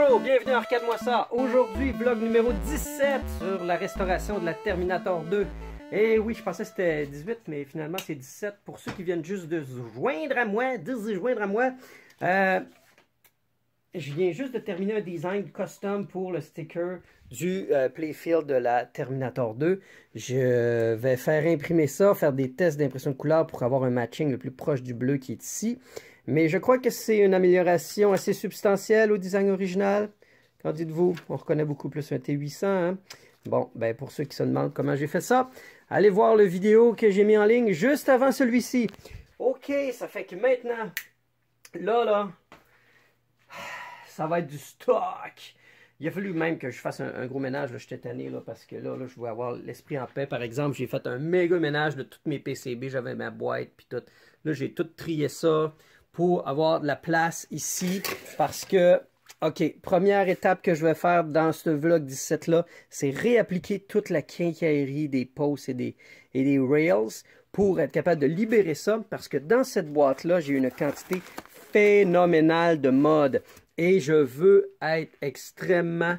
Yo, bienvenue à Arcade-moi ça. Aujourd'hui, vlog numéro 17 sur la restauration de la Terminator 2. Et oui, je pensais que c'était 18, mais finalement c'est 17. Pour ceux qui viennent juste de se joindre à moi, je viens juste de terminer un design custom pour le sticker du playfield de la Terminator 2. Je vais faire imprimer ça, faire des tests d'impression de couleur pour avoir un matching le plus proche du bleu qui est ici. Mais je crois que c'est une amélioration assez substantielle au design original. Qu'en dites-vous? On reconnaît beaucoup plus un T800. Hein? Bon, ben pour ceux qui se demandent comment j'ai fait ça, allez voir le vidéo que j'ai mis en ligne juste avant celui-ci. Ok, ça fait que maintenant, là, ça va être du stock. Il a fallu même que je fasse un gros ménage. J'étais tanné là, parce que là, je voulais avoir l'esprit en paix. Par exemple, j'ai fait un méga ménage de toutes mes PCB. J'avais ma boîte puis tout. Là, j'ai tout trié ça pour avoir de la place ici. Parce que, ok, première étape que je vais faire dans ce vlog 17-là, c'est réappliquer toute la quincaillerie des posts et des rails pour être capable de libérer ça. Parce que dans cette boîte-là, j'ai une quantité phénoménale de mods. Et je veux être extrêmement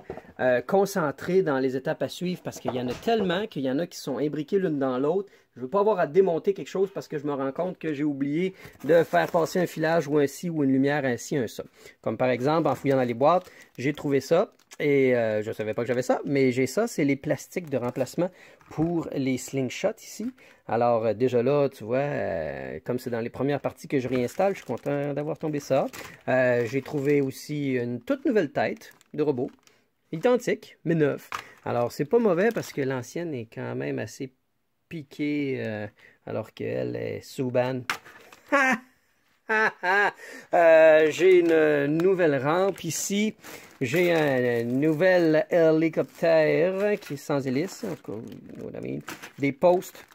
concentré dans les étapes à suivre parce qu'il y en a tellement qu'il y en a qui sont imbriquées l'une dans l'autre. Je ne veux pas avoir à démonter quelque chose parce que je me rends compte que j'ai oublié de faire passer un filage ou un ci ou une lumière ainsi un ça. Comme par exemple, en fouillant dans les boîtes, j'ai trouvé ça et je ne savais pas que j'avais ça, mais j'ai ça, c'est les plastiques de remplacement pour les slingshots ici. Alors déjà là, tu vois, comme c'est dans les premières parties que je réinstalle, je suis content d'avoir tombé ça. J'ai trouvé aussi une toute nouvelle tête de robot, identique, mais neuve. Alors c'est pas mauvais parce que l'ancienne est quand même assez piquée, alors qu'elle est Suban. J'ai une nouvelle rampe ici. J'ai un nouvel hélicoptère qui est sans hélice. Des posts.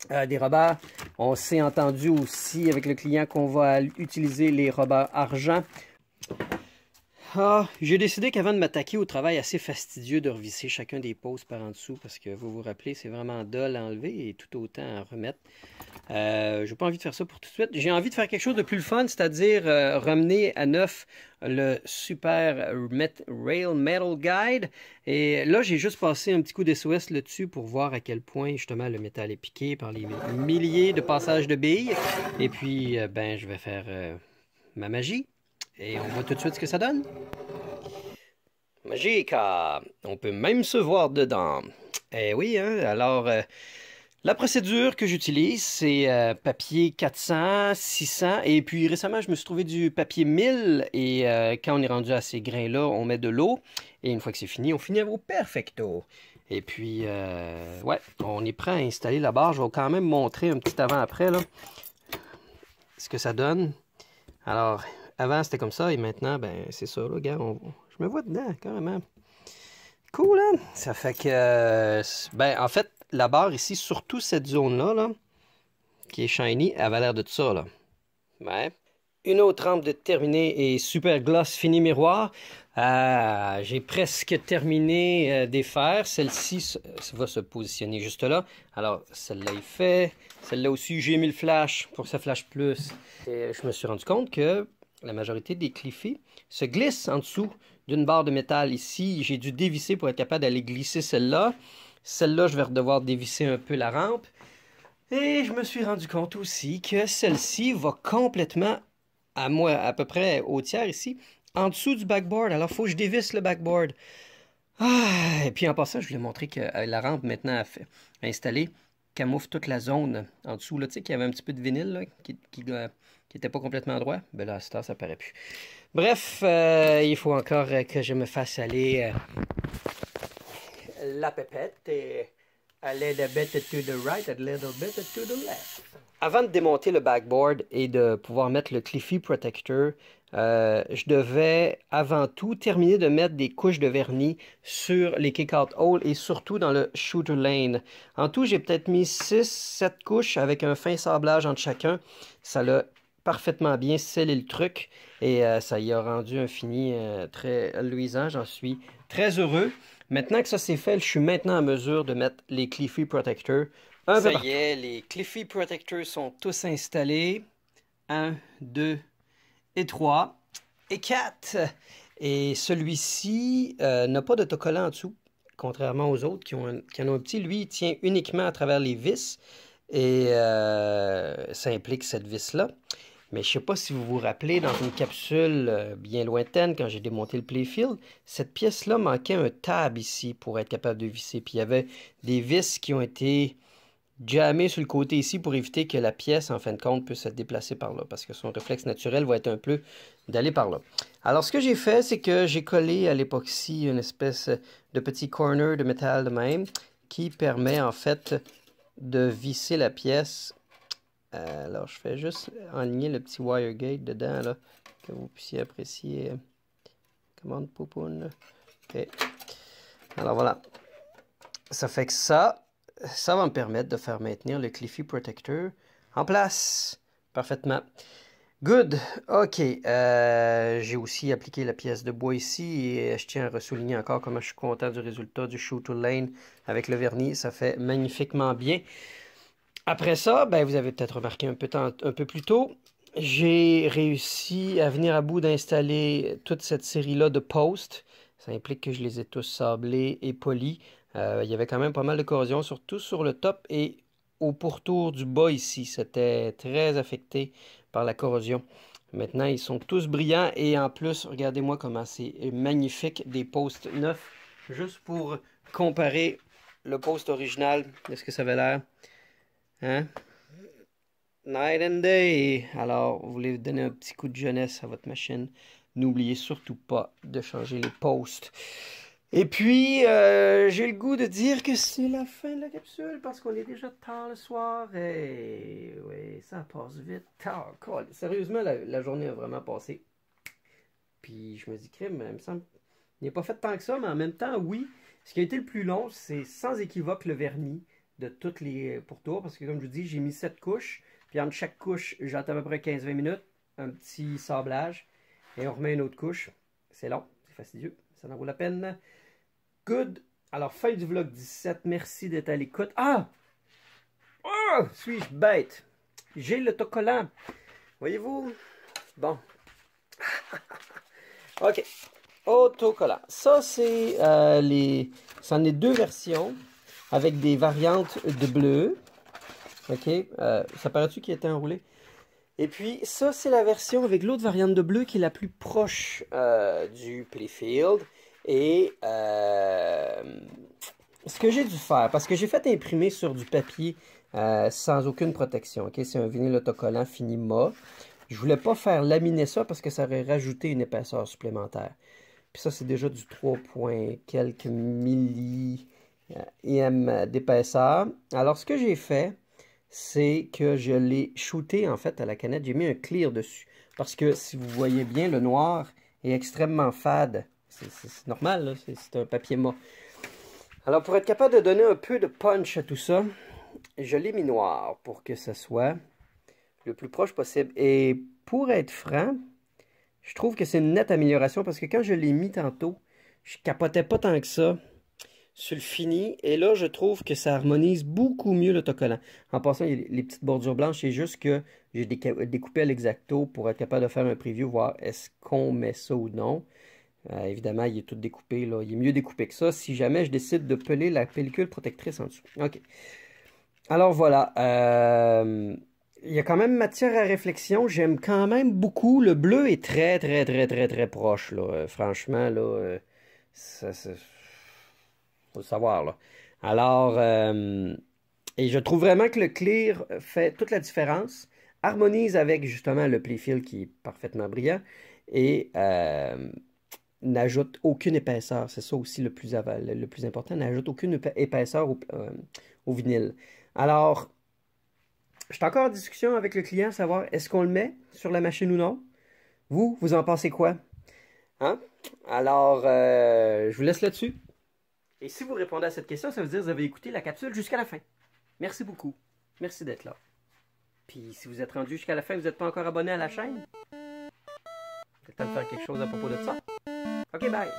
Des rebards. On s'est entendu aussi avec le client qu'on va utiliser les rebards argent. J'ai décidé qu'avant de m'attaquer au travail assez fastidieux de revisser chacun des posts par en dessous, parce que vous vous rappelez, c'est vraiment dole à enlever et tout autant à remettre. J'ai pas envie de faire ça pour tout de suite. J'ai envie de faire quelque chose de plus le fun, c'est-à-dire ramener à neuf le Super Rail Metal Guide. Et là, j'ai juste passé un petit coup d'SOS là-dessus pour voir à quel point justement le métal est piqué par les milliers de passages de billes. Et puis, ben, je vais faire ma magie. Et on voit tout de suite ce que ça donne. Magique! On peut même se voir dedans. Eh oui, hein? Alors, la procédure que j'utilise, c'est papier 400, 600, et puis récemment, je me suis trouvé du papier 1000, et quand on est rendu à ces grains-là, on met de l'eau, et une fois que c'est fini, on finit au perfecto. Et puis, ouais, on est prêt à installer la barre. Je vais quand même montrer un petit avant-après, là, ce que ça donne. Alors, avant, c'était comme ça, et maintenant, ben, c'est ça, là, gars, je me vois dedans, carrément. Cool, hein? Ça fait que, ben, en fait, la barre ici, surtout cette zone-là, là, qui est shiny, elle avait l'air de tout ça, là. Ouais. Une autre rampe de terminée et super gloss fini miroir. J'ai presque terminé des fers. Celle-ci va se positionner juste là. Alors, celle-là est fait. Celle-là aussi, j'ai mis le flash pour que ça flash plus. Et je me suis rendu compte que la majorité des Cliffy se glissent en dessous d'une barre de métal ici. J'ai dû dévisser pour être capable d'aller glisser celle-là. Celle-là, je vais devoir dévisser un peu la rampe. Et je me suis rendu compte aussi que celle-ci va complètement, à peu près au tiers ici, en dessous du backboard. Alors, il faut que je dévisse le backboard. Et puis en passant, je voulais montrer que la rampe maintenant installée camoufle toute la zone en dessous. Là, tu sais qu'il y avait un petit peu de vinyle là, qui n'était pas complètement droit. Ben là, à ce temps, ça paraît plus. Bref, il faut encore que je me fasse aller la pépette et a little bit to the right, a little bit to the left. Avant de démonter le backboard et de pouvoir mettre le Cliffy Protector, je devais avant tout terminer de mettre des couches de vernis sur les kick-out holes et surtout dans le shooter lane. En tout, j'ai peut-être mis 6-7 couches avec un fin sablage entre chacun. Ça l'a parfaitement bien scellé le truc et ça y a rendu un fini très luisant. J'en suis très heureux. Maintenant que ça c'est fait, je suis maintenant en mesure de mettre les Cliffy Protectors. Ça y est, les Cliffy Protectors sont tous installés. 1, 2 et 3 et 4. Et celui-ci n'a pas d'autocollant en dessous, contrairement aux autres qui en ont un petit. Lui, il tient uniquement à travers les vis et ça implique cette vis-là. Mais je ne sais pas si vous vous rappelez, dans une capsule bien lointaine, quand j'ai démonté le playfield, cette pièce-là manquait un tab ici pour être capable de visser. Puis il y avait des vis qui ont été jammées sur le côté ici pour éviter que la pièce, en fin de compte, puisse se déplacer par là, parce que son réflexe naturel va être un peu d'aller par là. Alors, ce que j'ai fait, c'est que j'ai collé à l'époxy une espèce de petit corner de métal de même qui permet, en fait, de visser la pièce. Alors, je fais juste enligner le petit wire gate dedans, là, que vous puissiez apprécier. Commande poupoune. OK. Alors, voilà. Ça fait que ça va me permettre de faire maintenir le Cliffy Protector en place. Parfaitement. Good. OK. J'ai aussi appliqué la pièce de bois ici et je tiens à ressouligner encore comment je suis content du résultat du Shoe to Lane avec le vernis. Ça fait magnifiquement bien. Après ça, ben, vous avez peut-être remarqué un peu plus tôt, j'ai réussi à venir à bout d'installer toute cette série-là de posts. Ça implique que je les ai tous sablés et polis. Il y avait quand même pas mal de corrosion, surtout sur le top et au pourtour du bas ici. C'était très affecté par la corrosion. Maintenant, ils sont tous brillants et en plus, regardez-moi comment c'est magnifique, des posts neufs. Juste pour comparer le post original, est-ce que ça avait l'air? Hein? Night and day. Alors, vous voulez donner un petit coup de jeunesse à votre machine. N'oubliez surtout pas de changer les posts. Et puis, j'ai le goût de dire que c'est la fin de la capsule parce qu'on est déjà tard le soir. Et oui, ça passe vite. Oh, cool. Sérieusement, la journée a vraiment passé. Puis, je me dis, crime, il me semble qu'il n'est pas fait tant que ça, mais en même temps, oui. Ce qui a été le plus long, c'est sans équivoque le vernis de toutes les pourtours, parce que comme je vous dis, j'ai mis 7 couches, puis entre chaque couche, j'attends à peu près 15-20 minutes, un petit sablage, et on remet une autre couche. C'est long, c'est fastidieux, ça en vaut la peine. Good! Alors, fin du vlog 17, merci d'être à l'écoute. Ah! Oh! Suis-je bête? J'ai l'autocollant. Voyez-vous? Bon. OK. Autocollant. Ça, c'est c'en est deux versions avec des variantes de bleu. OK. Ça paraît-tu qu'il était enroulé? Et puis, ça, c'est la version avec l'autre variante de bleu qui est la plus proche du Playfield. Et ce que j'ai dû faire, parce que j'ai fait imprimer sur du papier sans aucune protection. OK? C'est un vinyle autocollant fini mat. Je voulais pas faire laminer ça parce que ça aurait rajouté une épaisseur supplémentaire. Puis ça, c'est déjà du 3 quelques milli d'épaisseur. Alors, ce que j'ai fait, c'est que je l'ai shooté, en fait, à la canette. J'ai mis un clear dessus. Parce que, si vous voyez bien, le noir est extrêmement fade. C'est normal, c'est un papier mat. Alors, pour être capable de donner un peu de punch à tout ça, je l'ai mis noir pour que ça soit le plus proche possible. Et pour être franc, je trouve que c'est une nette amélioration parce que quand je l'ai mis tantôt, je capotais pas tant que ça sur le fini. Et là, je trouve que ça harmonise beaucoup mieux l'autocollant. En passant, il y a les petites bordures blanches, c'est juste que j'ai découpé à l'exacto pour être capable de faire un preview, voir est-ce qu'on met ça ou non. Évidemment, il est tout découpé, là. Il est mieux découpé que ça si jamais je décide de peler la pellicule protectrice en dessous. OK. Alors voilà. Il y a quand même matière à réflexion. J'aime quand même beaucoup. Le bleu est très, très, très, très, très proche, là. Franchement, là, ça, faut le savoir, là. Alors, et je trouve vraiment que le clear fait toute la différence. Harmonise avec, justement, le playfield qui est parfaitement brillant. Et n'ajoute aucune épaisseur. C'est ça aussi le plus important. N'ajoute aucune épaisseur au vinyle. Alors, je suis encore en discussion avec le client, savoir est-ce qu'on le met sur la machine ou non. Vous en pensez quoi? Hein? Alors, je vous laisse là-dessus. Et si vous répondez à cette question, ça veut dire que vous avez écouté la capsule jusqu'à la fin. Merci beaucoup. Merci d'être là. Puis, si vous êtes rendu jusqu'à la fin et vous n'êtes pas encore abonné à la chaîne, c'est le temps de faire quelque chose à propos de ça. OK, bye!